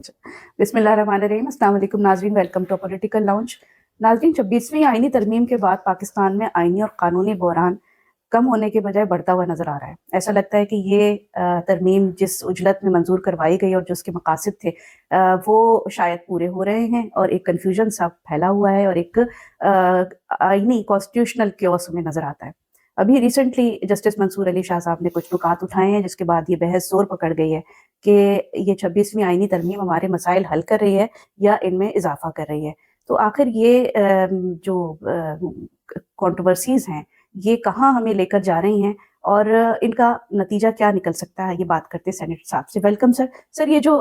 बिस्मिल्लाहिर्रहमानिर्रहीम, अस्सलाम वालेकुम नाज़रीन, वेलकम टू पॉलिटिकल लाउंज। नाज़रीन, 26वीं आईनी तरमीम के बाद पाकिस्तान में आईनी और कानूनी बहरान कम होने के बजाय बढ़ता हुआ नज़र आ रहा है। ऐसा लगता है कि ये तरमीम जिस उजलत में मंजूर करवाई गई और जो उसके मकासद थे वो शायद पूरे हो रहे हैं और एक कन्फ्यूजन सा फैला हुआ है और एक आईनी कॉन्स्टिट्यूशनल क्योस हमें नज़र आता है। अभी रिसेंटली जस्टिस मंसूर अली शाह साहब ने कुछ नुकात उठाए हैं जिसके बाद ये बहस जोर पकड़ गई है कि ये 26वीं आईनी तरमीम हमारे मसाइल हल कर रही है या इनमें इजाफा कर रही है। तो आखिर ये जो कंट्रोवर्सीज हैं ये कहाँ हमें लेकर जा रही हैं और इनका नतीजा क्या निकल सकता है, ये बात करते हैं सेनेटर साहब से। Welcome sir. सर, ये जो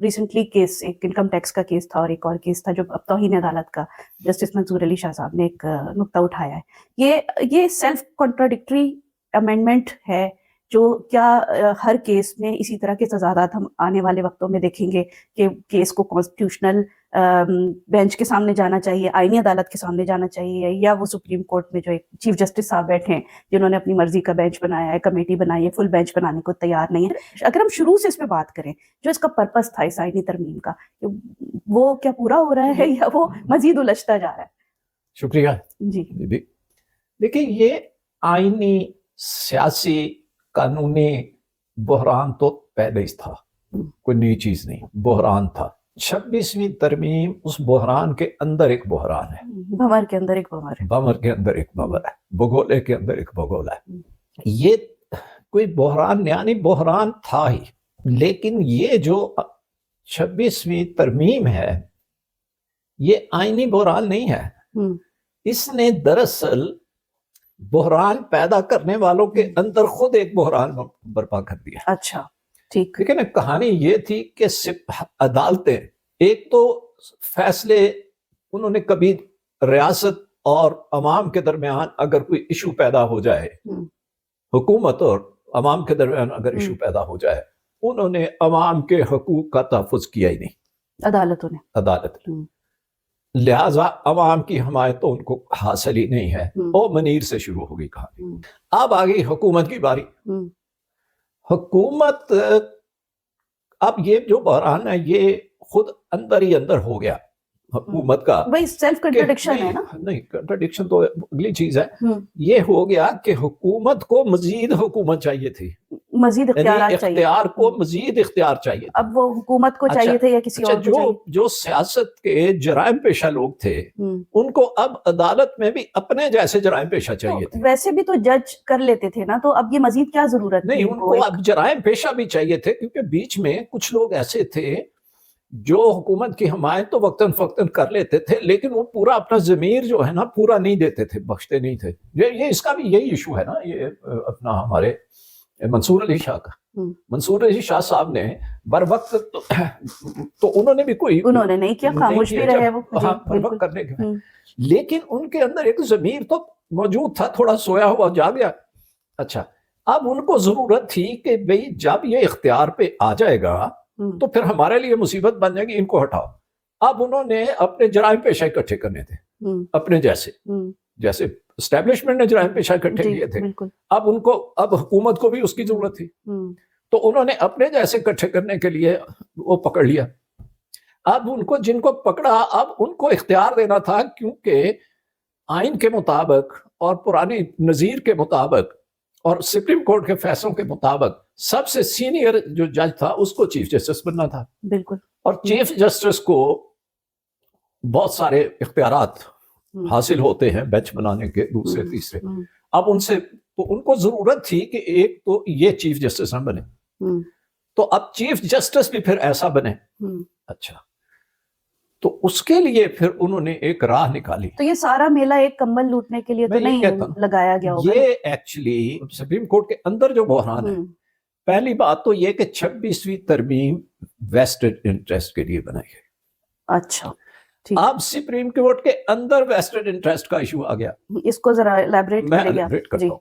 रिसेंटली केस, एक इनकम टैक्स का केस था और एक और केस था जो अब तौहीन अदालत का जस्टिस मंसूर अली शाह साहब ने एक नुक्ता उठाया है, ये सेल्फ कॉन्ट्राडिक्टरी अमेंडमेंट है जो क्या हर केस में इसी तरह के तजादात हम आने वाले वक्तों में देखेंगे कि केस को कॉन्स्टिट्यूशनल बेंच के सामने जाना चाहिए, आईनी अदालत के सामने जाना चाहिए, या वो सुप्रीम कोर्ट में जो एक चीफ जस्टिस साहब बैठे हैं जिन्होंने अपनी मर्जी का बेंच बनाया है, कमेटी बनाई है, फुल बेंच बनाने को तैयार नहीं है। अगर हम शुरू से इस पे बात करें, जो इसका पर्पस था इस आईनी तरमीम का, वो क्या पूरा हो रहा है या वो मजीद उलझता जा रहा है? शुक्रिया जी। देखिए, ये आईनी सियासी कानूनी बहरान तो पहले ही था, कोई नई चीज नहीं, बहरान था। 26वीं तरमीम उस बहरान के अंदर एक बहरान है, भंवर के अंदर एक भंवर है, भंवर के अंदर एक भंवर है, भगोले के अंदर एक भगोला है। ये कोई बहरान यानी बहरान था ही, लेकिन ये जो 26वीं तरमीम है ये आईनी बहरान नहीं है। इसने दरअसल बहरान पैदा करने वालों के अंदर खुद एक बहरान बर्पा कर दिया। अच्छा, ठीक। लेकिन कहानी ये थी कि अदालतें, एक तो फैसले उन्होंने कभी रियासत और अवाम के दरमियान अगर कोई इशू पैदा हो जाए, हुकूमत और अवाम के दरमियान अगर इशू पैदा हो जाए, उन्होंने अवाम के हकूक का तहफ़्फ़ुज़ किया ही नहीं, अदालतों ने। अदालत लिहाजा अवाम की हमायत तो उनको हासिल ही नहीं है। और मनीर से शुरू हो गई कहानी। अब आ गई हुकूमत की बारी। हुकूमत, अब ये जो बहरान है ये खुद अंदर ही अंदर हो गया हुकूमत का। वही सेल्फ कंट्रडिक्शन है ना? नहीं, कंट्रडिक्शन तो अगली चीज है। ये हो गया कि हुकूमत को मजीद हुकूमत चाहिए थी, मजीद इख्तियार को मजीद इख्तियार चाहिए। अब वो हुकूमत को चाहिए थे या किसी और को चाहिए? जो सियासत के जराइम पेशा लोग थे उनको अब अदालत में भी अपने जैसे जराइम पेशा चाहिए थे। वैसे भी तो जज कर लेते थे ना, तो अब ये मजीद क्या जरूरत नहीं, उनको अब जराइम पेशा भी चाहिए थे, क्योंकि बीच में कुछ लोग ऐसे थे जो हुकूमत की हमायत तो वक्तन फक्तन कर लेते थे, लेकिन वो पूरा अपना ज़मीर जो है ना पूरा नहीं देते थे, बख्शते नहीं थे। ये इसका भी यही इशू है ना, ये अपना हमारे मंसूर अली शाह का। मंसूर अली शाह साहब ने बर वक्त तो उन्होंने भी कोई उन्होंने नहीं किया, खामोश भी रहे वो। हाँ, बर वक्त करने के, लेकिन उनके अंदर एक ज़मीर तो मौजूद था, थोड़ा सोया हुआ जाग गया। अच्छा, अब उनको जरूरत थी कि भाई जब ये इख्तियार पे आ जाएगा तो फिर हमारे लिए मुसीबत बन जाएगी, इनको हटाओ। अब उन्होंने अपने जराइम पेशा इकट्ठे करने थे, अपने जैसे एस्टेब्लिशमेंट ने जराइम पेशा इकट्ठे किए थे, अब हुकूमत को भी उसकी जरूरत थी, तो उन्होंने अपने जैसे इकट्ठे करने के लिए वो पकड़ लिया। अब उनको जिनको पकड़ा, अब उनको इख्तियार देना था, क्योंकि आइन के मुताबिक और पुरानी नजीर के मुताबिक और सुप्रीम कोर्ट के फैसलों के मुताबिक सबसे सीनियर जो जज था उसको चीफ जस्टिस बनना था। बिल्कुल। और चीफ जस्टिस को बहुत सारे इख्तियारात हासिल होते हैं बेंच बनाने के, दूसरे तीसरे। अब उनको जरूरत थी कि एक तो ये चीफ जस्टिस न बने, तो अब चीफ जस्टिस भी फिर ऐसा बने। अच्छा, तो उसके लिए फिर उन्होंने एक राह निकाली। तो ये सारा मेला एक कम्बल लूटने के लिए तो नहीं लगाया गया होगा? ये एक्चुअली सुप्रीम कोर्ट के अंदर जो बहरान है, पहली बात तो ये कि 26वीं तरमीम वेस्टेड इंटरेस्ट के लिए बनाई गई। अच्छा, ठीक। अब सुप्रीम कोर्ट के अंदर वेस्टेड इंटरेस्ट का इशू आ गया। इसको जरा एलैबोरेट करता हूं।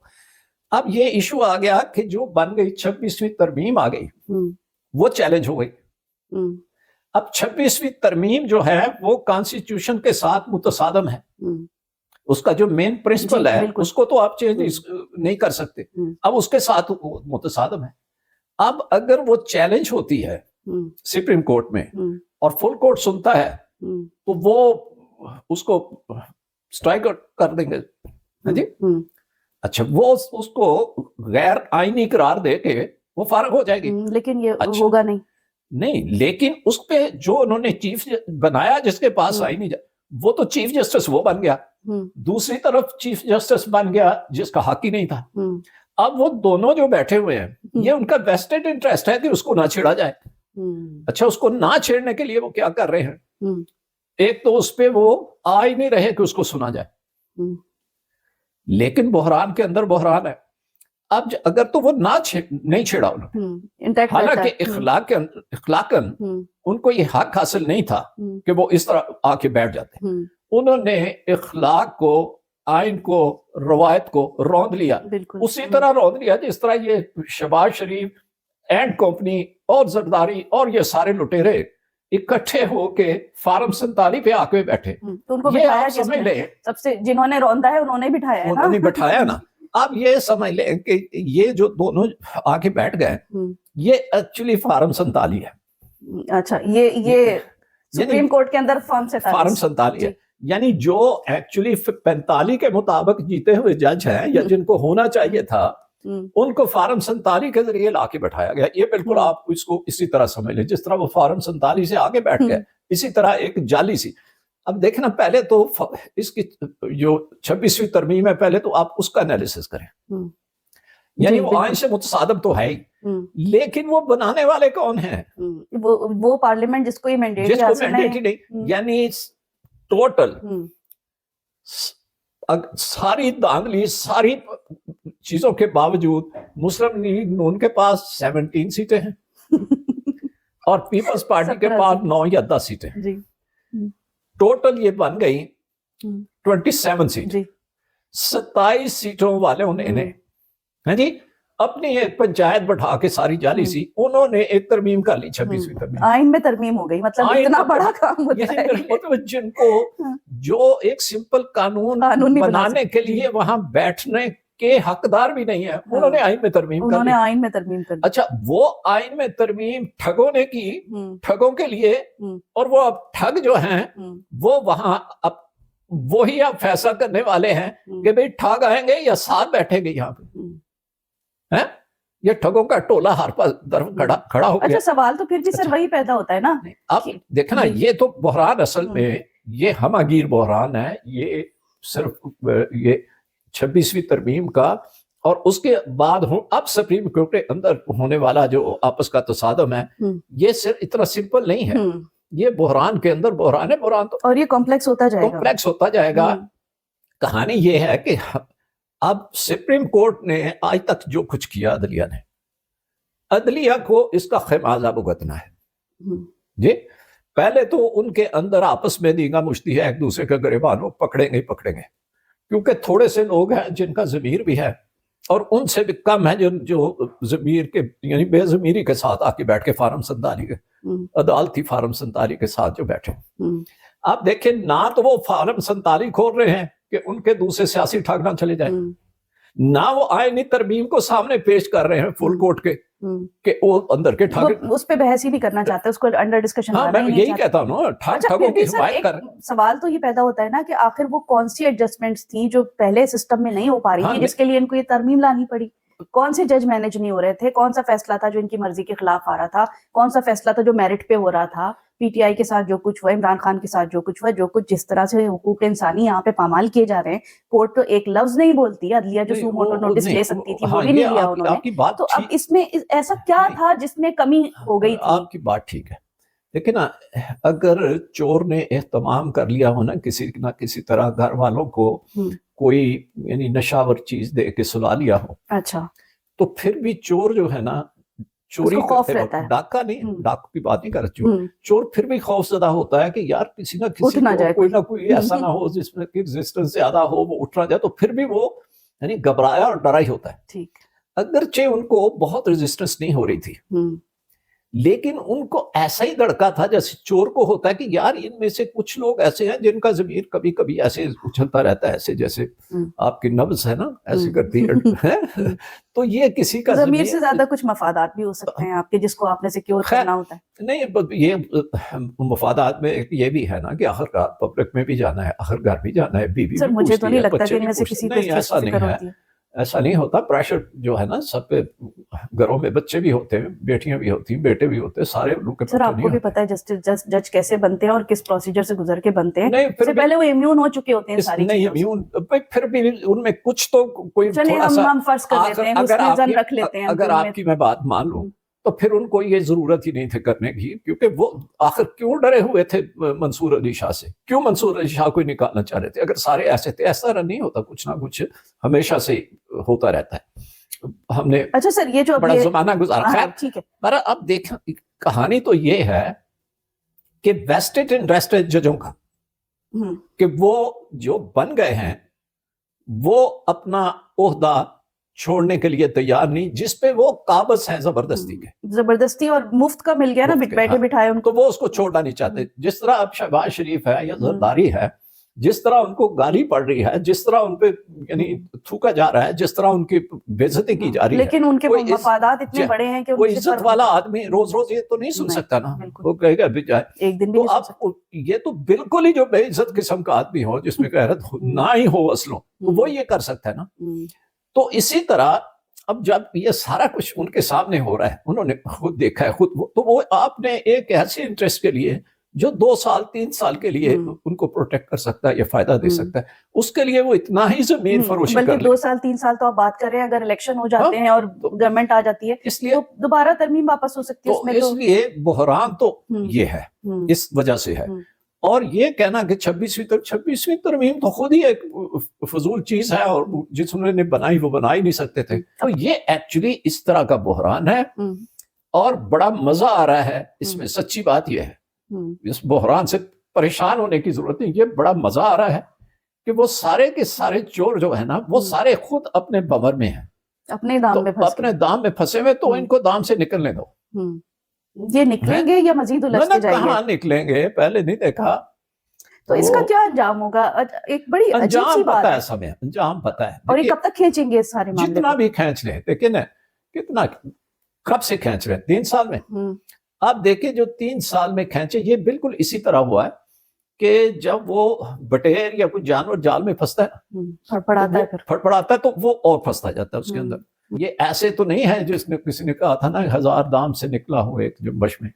अब ये इशू आ गया कि जो बन गई 26वीं तरमीम आ गई, वो चैलेंज हो गई। अब 26वीं तरमीम जो है वो कॉन्स्टिट्यूशन के साथ मुतसादम है। उसका जो मेन प्रिंसिपल है उसको तो आप चेंज नहीं कर सकते, अब उसके साथ मुतसादम है। अब अगर वो चैलेंज होती है सुप्रीम कोर्ट में और फुल कोर्ट सुनता है तो वो उसको स्ट्राइक आउट कर देंगे। हाँ जी, अच्छा वो उसको गैर आईनी करार दे के वो फारग हो जाएगी। लेकिन ये अच्छा, होगा नहीं। नहीं, लेकिन उस पे जो उन्होंने चीफ बनाया जिसके पास आईनी, वो तो चीफ जस्टिस वो बन गया, दूसरी तरफ चीफ जस्टिस बन गया जिसका हक ही नहीं था। अब वो दोनों जो बैठे हुए हैं ये उनका वेस्टेड इंटरेस्ट है कि उसको ना छेड़ा जाए। अच्छा, उसको ना छेड़ने के लिए वो क्या कर रहे हैं, एक तो उस पे वो आ ही नहीं रहे कि उसको सुना जाए, लेकिन बहरान के अंदर बहरान है। अब अगर तो वो नहीं छेड़ा उन्होंने, हालांकि इखलाकन उनको ये हक हासिल नहीं था कि वो इस तरह आके बैठ जाते, उन्होंने इखलाक को, आइन को, रवायत को रौंद लिया, उसी तरह रौंद लिया जिस तरह ये शहबाज शरीफ एंड कंपनी और जरदारी और ये सारे लुटेरे इकट्ठे होके फार्म 47 पे आके बैठे। तो उनको ये आप समझ ले, सबसे जिन्होंने रौंदा है उन्होंने बिठाया है ना? उन्होंने बिठाया ना। आप ये समझ लें कि ये जो दोनों आके बैठ गए ये एक्चुअली फार्म 47 है। अच्छा, ये सुप्रीम कोर्ट के अंदर फार्म 47 है, यानी जो एक्चुअली 45 के मुताबिक जीते हुए जज हैं या जिनको होना चाहिए था उनको फार्म 47 के जरिए लाके बैठाया गया। ये बिल्कुल आप इसको इसी तरह समझ लें जिस तरह वो फार्म 47 से आगे बैठ गए, इसी तरह एक जाली सी। अब देखना, पहले तो इसकी जो 26वीं तरमीम है, पहले तो आप उसका एनालिसिस करें, यानी वो आइन से मुतसादम तो है ही, लेकिन वो बनाने वाले कौन हैं? वो पार्लियामेंट जिसको ये मैंडेट ही नहीं, यानी टोटल सारी धांधली, सारी चीजों के बावजूद मुस्लिम लीग नून के पास 17 सीटें हैं और पीपल्स पार्टी के पास 9 या 10 सीटें हैं। टोटल ये बन गई 27 सीट। 27 सीटों वाले उन्होंने है जी अपनी एक पंचायत बैठा के सारी जाली सी, उन्होंने एक तरमीम कर ली, 26वीं तरमीम, आइन में तरमीम हो गई। मतलब इतना बड़ा काम होता है जिनको जो एक सिंपल कानून बनाने के लिए वहां बैठने के हकदार भी नहीं है, उन्होंने आइन में तरमीम कर दी। अच्छा, वो आइन में तरमीम ठगों ने की, ठगों के लिए, और वो अब ठग जो हैं वो वहां अब वही अब फैसला करने वाले हैं कि भाई ठग आएंगे या साथ बैठेंगे यहाँ पे, है? ये ठगों का टोला हर पास खड़ा हो गया। अच्छा, सवाल तो फिर भी सर वही पैदा होता है ना। अब देखना, ये तो बहरान असल में ये हमागीर बहरान है, ये सिर्फ ये 26वीं तरमीम का और उसके बाद अब सुप्रीम कोर्ट के अंदर होने वाला जो आपस का तसादम है, ये सिर्फ इतना सिंपल नहीं है, ये बहरान के अंदर बहरान है, बहरान तो और ये कॉम्प्लेक्स होता जाएगा। कहानी ये है कि अब सुप्रीम कोर्ट ने आज तक जो कुछ किया अदलिया को इसका खमियाजा भुगतना है जी। पहले तो उनके अंदर आपस में दींगा मुश्ती है, एक दूसरे के गिरबान वो पकड़ेंगे क्योंकि थोड़े से लोग हैं जिनका ज़मीर भी है और उनसे भी कम है जो ज़मीर के यानी बेज़मीरी के साथ आके बैठ के फार्म 47 के अदालती फार्म 47 के साथ जो बैठे। आप देखें, ना तो वो फार्म 47 खोल रहे हैं कि उनके दूसरे सियासी ठग ना चले जाए, ना वो आईनी तरमीम को सामने पेश कर रहे हैं फुल कोर्ट के कि वो अंदर के ठग, उस पे बहस ही नहीं करना चाहते, उसको अंडर डिस्कशन। हाँ, मैं यही कहता हूँ ना, ठगों की हिमायत कर। सवाल तो ये पैदा होता है ना कि आखिर वो कौन सी एडजस्टमेंट्स थी जो पहले सिस्टम में नहीं हो पा रही थी, जिसके लिए इनको ये तरमीम लानी पड़ी। कौन से जज मैनेज नहीं हो रहे थे, कौन सा फैसला था जो इनकी मर्जी के खिलाफ आ रहा था, कौन सा फैसला था जो मेरिट पे हो रहा था। पीटीआई के साथ जो कुछ हुआ, इमरान खान के साथ जो कुछ हुआ, जो कुछ जिस तरह से हुकूक इंसानी यहाँ पे पामाल किए जा रहे हैं, कोर्ट तो एक लफ्ज नहीं बोलती, अदलिया जो सुमोटो नोटिस ले सकती थी वो भी नहीं लिया उन्होंने। तो अब इसमें ऐसा क्या था जिसमें कमी हो गई थी? आपकी बात ठीक है, लेकिन अगर चोर ने एहतमाम कर लिया हो ना किसी तरह घर वालों को कोई यानी नशावर चीज दे के सुला लिया हो, अच्छा, तो फिर भी चोर जो है ना चोरी करते वक्त, डाका नहीं, डाकू की बात नहीं कर रहा, चोर फिर भी खौफजदा होता है कि यार किसी ना किसी कोई ना कोई ऐसा ना हो जिसमें रेजिस्टेंस ज्यादा हो, वो उठ ना जाए, तो फिर भी वो यानी घबराया और डरा ही होता है। ठीक, अगरचे उनको बहुत रेजिस्टेंस नहीं हो रही थी, لیکن ان کو ایسا ہی دڑکا تھا جیسے چور کو ہوتا ہے کہ یار ان میں سے کچھ لوگ ایسے ہیں جن کا ضمیر کبھی کبھی ایسے اچھلتا رہتا ہے، ایسے جیسے آپ کی نبض ہے نا ایسے کرتی ہے تو یہ کسی کا ضمیر سے زیادہ کچھ مفادات بھی ہو سکتے ہیں آپ کے جس کو آپ نے سیکیور کرنا ہوتا ہے. نہیں، یہ مفادات میں یہ بھی ہے نا کہ آخر پبلک میں بھی جانا ہے، آخر گھر بھی جانا ہے، بیوی سر بھی مجھے تو پوچھتی نہیں ہے، لگتا بچے کہ ان بھی میں سے پوچھتے کسی ہیں. کو نہیں، اس چیز کی فکر ہوتی ہے. ایسا نہیں ہوتا. پریشر جو ہے نا سب پہ، گھروں میں بچے بھی ہوتے ہیں، بیٹیاں بھی ہوتی ہیں، بیٹے بھی ہوتے ہیں، سارے لوگ کے. سر آپ کو بھی پتا ہے جج کیسے بنتے ہیں اور کس پروسیجر سے گزر کے بنتے ہیں. نہیں، اس سے پہلے وہ امیون ہو چکے ہوتے ہیں ساری نہیں چیزوں سے. امیون پھر بھی ان میں کچھ تو کوئی چلیں تھوڑا سا ہم فرض کر لیتے ہیں اگر حسن زن رکھ لیتے ہیں. اگر آپ کی میں بات مان لوں تو پھر ان کو یہ ضرورت ہی نہیں تھی کرنے کی، کیونکہ وہ آخر کیوں ڈرے ہوئے تھے منصور علی شاہ سے؟ کیوں منصور علی شاہ کو نکالنا چاہ رہے تھے؟ اگر سارے ایسے تھے، ایسا نہیں ہوتا، کچھ نہ کچھ ہمیشہ سے ہوتا رہتا ہے. ہم نے اچھا سر یہ جو بڑا زمانہ گزارا. خیر ٹھیک ہے. پر اب دیکھ، کہانی تو یہ ہے کہ ویسٹڈ انٹرسٹ ہے ججوں کا کہ وہ جو بن گئے ہیں وہ اپنا عہدہ چھوڑنے کے لیے تیار نہیں، جس پہ وہ قابض ہیں زبردستی کے. زبردستی اور مفت کا مل گیا نا، بیٹھے بٹھائے ان کو، تو وہ اس کو چھوڑنا نہیں چاہتے. جس طرح اب شہباز شریف ہے یا زرداری ہے، جس طرح ان کو گالی پڑ رہی ہے، جس طرح ان پہ یعنی تھوکا جا رہا ہے، جس طرح ان کی بے عزتی کی جا رہی ہے، لیکن ان کے مفادات اتنے بڑے ہیں کہ کوئی عزت والا آدمی روز روز یہ تو نہیں سن سکتا نا. وہ کہے گا جائے ایک دن بھی تو اب یہ تو بالکل ہی جو بے عزت قسم کا آدمی ہو، جس میں غیرت نہ ہی ہو اصلوں، وہ یہ کر سکتا ہے نا. تو اسی طرح اب جب یہ سارا کچھ ان کے سامنے ہو رہا ہے، انہوں نے خود دیکھا ہے خود، تو وہ آپ نے ایک ایسے انٹرسٹ کے لیے جو 2 سال 3 سال کے لیے ان کو پروٹیکٹ کر سکتا ہے یا فائدہ دے سکتا ہے، اس کے لیے وہ اتنا ہی ضمیر فروشی کر لے. بلکہ 2 سال 3 سال تو آپ بات کر رہے ہیں، اگر الیکشن ہو جاتے ہیں اور گورنمنٹ آ جاتی ہے اس لیے دوبارہ ترمیم واپس ہو سکتی ہے. اس لیے بحران تو یہ ہے، اس وجہ سے ہے. اور یہ کہنا کہ 26ویں ترمیم تو خود ہی ایک فضول چیز ہے، اور جس انہوں نے بنائی وہ بنا ہی نہیں سکتے تھے. تو یہ ایکچولی اس طرح کا بحران ہے اور بڑا مزہ آ رہا ہے اس میں. سچی بات یہ ہے، اس بحران سے پریشان ہونے کی ضرورت نہیں. یہ بڑا مزہ آ رہا ہے کہ وہ سارے کے سارے چور جو ہے نا، وہ سارے خود اپنے بمر میں ہیں، اپنے دام میں پھنسے ہوئے. تو ان کو دام سے نکلنے دو. یہ نکلیں گے یا مزید الجھتے جائیں گے؟ کہاں نکلیں گے، پہلے نہیں دیکھا. تو اس کا کیا انجام ہوگا؟ ایک بڑی عجیب سی بات ہے. سمیں انجام پتا ہے. اور یہ کب تک کھینچیں گے اس سارے معاملے کو؟ جتنا بھی کھینچ لیں، لیکن کتنا کب سے کھینچ رہے ہیں؟ 3 سال میں. آپ دیکھیں جو 3 سال میں کھینچے، یہ بالکل اسی طرح ہوا ہے کہ جب وہ بٹیر یا کوئی جانور جال میں پھنستا ہے، پھڑپڑاتا ہے تو وہ اور پھنستا جاتا ہے اس کے اندر. یہ ایسے تو نہیں ہے جس نے کسی نے کہا تھا نا 1000 دام سے نکلا ہو ایک جنبش میں.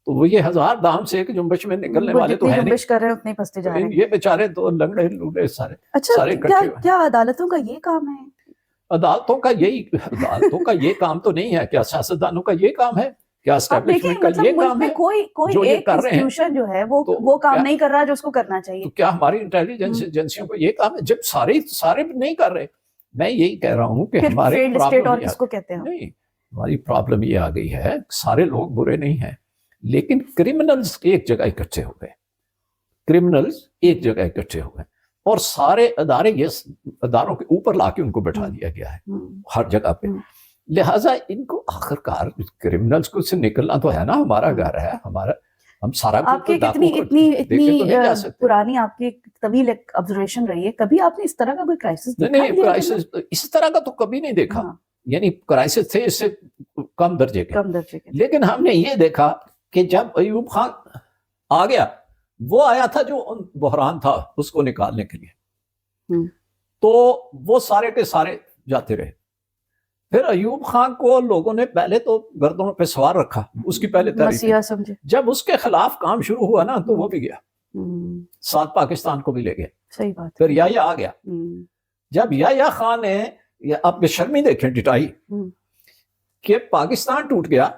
تو وہ یہ 1000 دام سے ایک جنبش میں نکلنے والے تو ہیں جنبش کر رہے ہیں اتنے پھنستے جا رہے ہیں. یہ بیچارے تو لنگڑے لوڑے سارے. اچھا کیا عدالتوں کا یہ کام ہے؟ عدالتوں کا یہ کام تو نہیں ہے. کیا سیاستدانوں کا یہ کام ہے؟ کیا اسٹیبلشمنٹ کا یہ کام ہے؟ کوئی ایک انسٹیٹیوشن جو ہے وہ کام نہیں کر رہا جو اس کو کرنا چاہیے. تو کیا ہماری انٹیلیجنس ایجنسیوں کو یہ کام ہے جب سارے نہیں کر رہے؟ میں یہی کہہ رہا ہوں کہ ہمارے ہماری پرابلم یہ آ گئی ہے. سارے لوگ برے نہیں ہیں، لیکن کرمنلز ایک جگہ اکٹھے ہو گئے، اور سارے ادارے اداروں کے اوپر لا کے ان کو بٹھا دیا گیا ہے ہر جگہ پہ. لہٰذا ان کو آخرکار کرمنلز کو سے نکلنا تو ہے نا. ہمارا گھر ہے، ہم سارا اتنی پرانی آپ کی طویل لیکن رہی ہے، کبھی آپ نے اس طرح کا کوئی کرائسس دیکھا؟ نہیں، کرائسس اس طرح کا تو کبھی نہیں دیکھا. یعنی کرائسس تھے اس سے کم درجے کے. لیکن ہم نے یہ دیکھا کہ جب ایوب خان آ گیا، وہ آیا تھا جو بحران تھا اس کو نکالنے کے لیے، تو وہ سارے کے سارے جاتے رہے. پھر ایوب خان کو لوگوں نے پہلے تو گردنوں پہ سوار رکھا، اس کی پہلے تاریخ. جب اس کے خلاف کام شروع ہوا نا تو وہ بھی گیا، ساتھ پاکستان کو بھی لے گیا. صحیح بات. پھر یا آ گیا. جب یا خان نے اب بے شرمی دیکھیں ڈٹائی کہ پاکستان ٹوٹ گیا،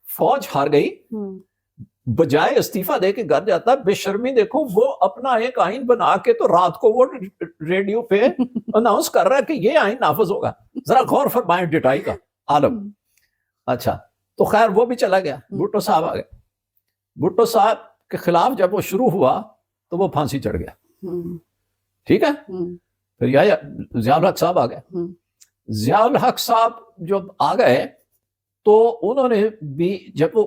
فوج ہار گئی، بجائے استعفیٰ دے کے گھر جاتا. بے شرمی دیکھو، وہ اپنا ایک آئین بنا کے تو رات کو وہ ریڈیو پہ اناؤنس کر رہا ہے کہ یہ آئین نافذ ہوگا. ذرا غور فرمائیں ڈٹائی کا عالم. اچھا تو خیر وہ بھی چلا گیا. بھٹو صاحب آ گئے. بھٹو صاحب کے خلاف جب وہ شروع ہوا تو وہ پھانسی چڑھ گیا. ٹھیک ہے. پھر ضیاء الحق صاحب آ گئے. ضیاء الحق صاحب جب آ گئے تو انہوں نے بھی جب وہ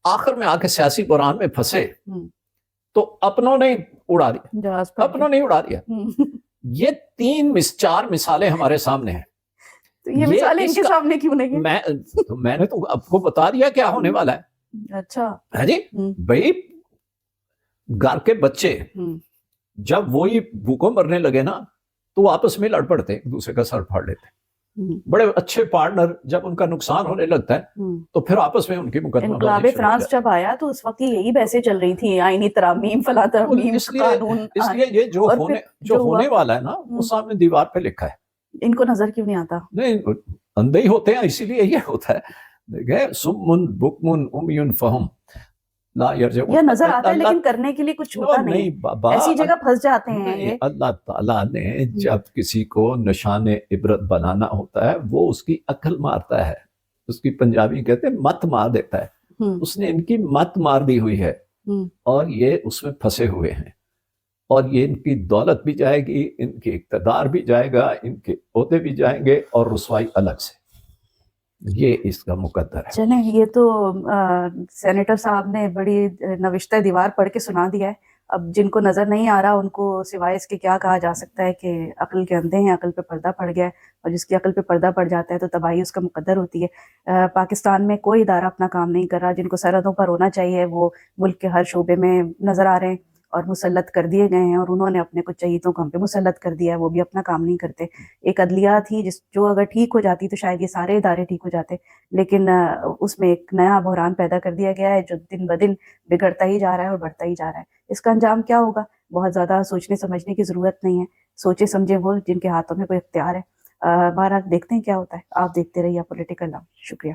آخر میں آ کے سیاسی بحران میں پھنسے تو اپنوں نے اڑا دیا، اپنوں نے اڑا دیا۔ یہ 4 مثالیں ہمارے سامنے ہیں۔ تو یہ مثالیں ان کے سامنے کیوں نہیں ہیں؟ میں نے تو آپ کو بتا دیا کیا ہونے والا ہے۔ اچھا ہے جی، بھائی گھر کے بچے جب وہی بھوکوں مرنے لگے نا تو وہ آپس میں لڑ پڑتے، ایک دوسرے کا سر پھاڑ لیتے۔ بڑے اچھے پارٹنر جب ان کا نقصان ہونے لگتا ہے تو پھر آپس میں ان کی مقدمہ انقلاب فرانس جب آیا تو اس وقت یہی بحثیں چل رہی تھی، آئینی ترامیم، فلاں ترامیم، قانون۔ اس لیے یہ جو ہونے والا ہے نا وہ سامنے دیوار پہ لکھا ہے۔ ان کو نظر کیوں نہیں آتا؟ نہیں، اندھے ہی ہوتے ہیں، اسی لیے یہ ہوتا ہے۔ دیکھیں سمن بکمن امیون فہم لا یرجعون، یہ نظر آتا ہے لیکن کرنے کے لیے کچھ ہوتا نہیں، ایسی جگہ پھنس جاتے ہیں یہ۔ اللہ تعالیٰ نے جب کسی کو نشان عبرت بنانا ہوتا ہے وہ اس کی عقل مارتا ہے، اس کی پنجابی کہتے ہیں مت مار دیتا ہے۔ اس نے ان کی مت مار دی ہوئی ہے اور یہ اس میں پھنسے ہوئے ہیں، اور یہ ان کی دولت بھی جائے گی، ان کی اقتدار بھی جائے گا، ان کے عہدے بھی جائیں گے، اور رسوائی الگ سے۔ یہ اس کا مقدر ہے۔ چلیں، یہ تو سینیٹر صاحب نے بڑی نوشتہ دیوار پڑھ کے سنا دیا ہے۔ اب جن کو نظر نہیں آ رہا ان کو سوائے اس کے کیا کہا جا سکتا ہے کہ عقل کے اندھے ہیں، عقل پہ پردہ پڑ گیا ہے، اور جس کی عقل پہ پردہ پڑ جاتا ہے تو تباہی اس کا مقدر ہوتی ہے۔ پاکستان میں کوئی ادارہ اپنا کام نہیں کر رہا، جن کو سرحدوں پر ہونا چاہیے وہ ملک کے ہر شعبے میں نظر آ رہے ہیں اور مسلط کر دیے گئے ہیں، اور انہوں نے اپنے کچھ چہیتوں کو ہم پہ مسلط کر دیا ہے، وہ بھی اپنا کام نہیں کرتے۔ ایک عدلیہ تھی جو اگر ٹھیک ہو جاتی تو شاید یہ سارے ادارے ٹھیک ہو جاتے، لیکن اس میں ایک نیا بحران پیدا کر دیا گیا ہے جو دن بدن بگڑتا ہی جا رہا ہے اور بڑھتا ہی جا رہا ہے۔ اس کا انجام کیا ہوگا بہت زیادہ سوچنے سمجھنے کی ضرورت نہیں ہے، سوچے سمجھے وہ جن کے ہاتھوں میں کوئی اختیار ہے۔ بہرحال دیکھتے ہیں کیا ہوتا ہے۔ آپ دیکھتے رہیے پولیٹیکل لاؤ۔ شکریہ۔